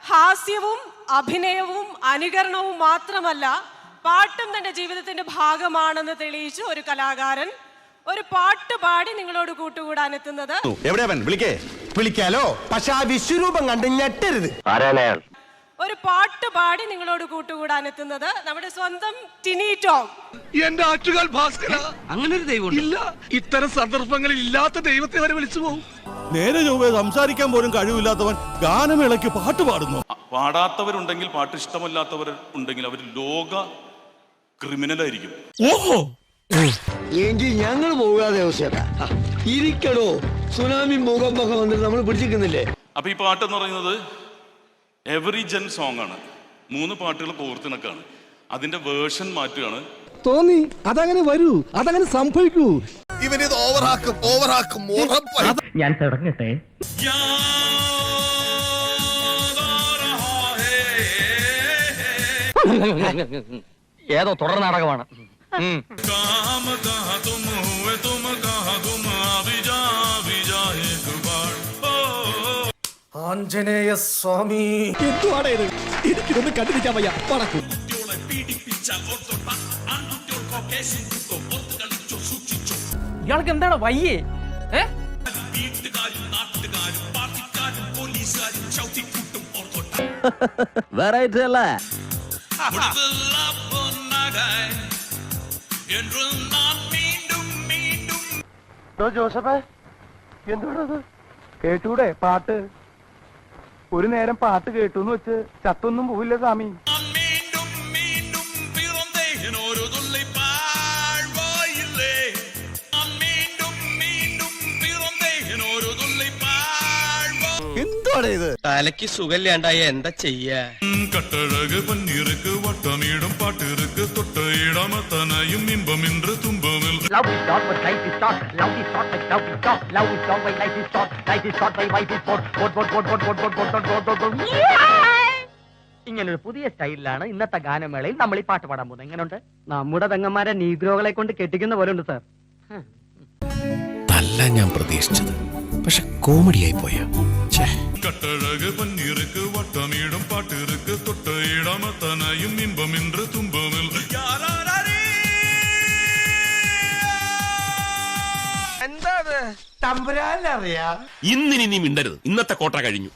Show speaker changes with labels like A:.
A: ഹാസ്യവും അഭിനയവും അനുകരണവും മാത്രമല്ല, പാട്ടും തന്റെ ജീവിതത്തിന്റെ ഭാഗമാണെന്ന് തെളിയിച്ച ഒരു കലാകാരൻ ഒരു പാട്ട് പാടി നിങ്ങളോട് കൂട്ടുകൂടാൻ എത്തുന്നത്.
B: വിളിക്കാലോ, പക്ഷെ ആ വിശ്വരൂപം കണ്ട് ഞെട്ടരുത്.
A: ഒരു പാട്ട് പാടി നിങ്ങളോട് കൂട്ടുകൂടാൻ എത്തുന്നത് നമ്മുടെ സ്വന്തം ടിനി ടോം.
C: എന്റെ ആറ്റുകാൽ ഭാസ്കര, അങ്ങനെ ഒരു ദൈവം ഇല്ല. ഇത്തരം സന്ദർഭങ്ങളിൽ ഇല്ലാത്ത ദൈവത്തെ വരെ വിളിച്ചു പോകും.
D: നേരെ ചൊവ്വേ സംസാരിക്കാൻ പോലും കഴിവില്ലാത്തവൻ ഗാനമേളയ്ക്ക് പാട്ട് പാടുന്നു.
E: പാടാത്തവരുണ്ടെങ്കിൽ, പാട്ട് ഇഷ്ടമല്ലാത്തവർ ഉണ്ടെങ്കിൽ അവർ ലോക ക്രിമിനലായിരിക്കും.
C: ഓഹോ, എങ്കിൽ ഞങ്ങൾ പോകാതെ ഇരിക്കടോ. സുനാമി ഭൂകമ്പൊക്കെ വന്നിട്ട് നമ്മൾ പിടിച്ചിരിക്കുന്നില്ലേ?
E: അപ്പൊ ഈ പാട്ടെന്ന് പറയുന്നത് എവറി ജൻ സോങ് ആണ്. 3 പാട്ടുകൾ കോർത്തിണക്കാണ്. അതിന്റെ വേർഷൻ മാറ്റുകയാണ്.
D: തോന്നി അതങ്ങനെ വരൂ, അതങ്ങനെ സംഭവിക്കൂ.
B: ഇവനിത് ഓവറാക്കും.
F: ഞാൻ തുടങ്ങട്ടെ. ഏതോ തുടർ നാടകമാണ്.
B: ആഞ്ജനേയ സ്വാമി,
D: എന്തുവാണ് ഇത്? എനിക്കിതൊന്നും കണ്ടിരിക്കാൻ വയ്യ. പടക്കും
F: ഇയാൾക്ക് എന്താണ് വയ്യേ?
B: വെറൈറ്റി അല്ലേ?
G: ജോസഫേ, എന്തുകൊണ്ടത് കേട്ടൂടെ പാട്ട്? ഒരു നേരം പാട്ട് കേട്ടൂന്ന് വെച്ച് ചത്തൊന്നും പോവില്ല സ്വാമി.
B: എന്തുവാണ് ഇത്?
C: തലയ്ക്ക് സുഖമില്ലാണ്ടായ എന്താ ചെയ്യാ?
E: കട്ടഴക് പന്നീർക്ക് വട്ടമീടും പാട്ടിருக்கு തൊട്ടയിടമത്തനയും ഇമ്പമിன்று തുമ്പമിൽ.
F: Love is short, but life is short. Love is short, but love is short. Love is short, but life is short. Life is short, but life is short. ഇങ്ങനൊരു പുതിയ സ്റ്റൈലിലാണ് ഇന്നത്തെ ഗാനമേളയിൽ നമ്മൾ ഈ പാട്ട് പാടാൻ പോകുന്നത്. എങ്ങനെയുണ്ട്? നമ്മുടെ പെങ്ങന്മാരെ നീഗ്രോകളെ കൊണ്ട് കെട്ടിക്കുന്ന പോലെ ഉണ്ട് സാർ.
H: അല്ല ഞാൻ പ്രതീക്ഷിച്ചത്, പക്ഷെ കോമഡിയായി പോയാ.
E: കട്ടഴക് പന്നീർക്ക് വട്ടമീടും പാട്ടിருக்கு തൊട്ടയിടമത്തനയും ഇമ്പമിன்று തുമ്പമിൽ.
C: എന്താ തമ്പുരാനറിയാ?
H: ഇന്നിനി നീ മിണ്ടരുത്. ഇന്നത്തെ കോട്ട കഴിഞ്ഞു.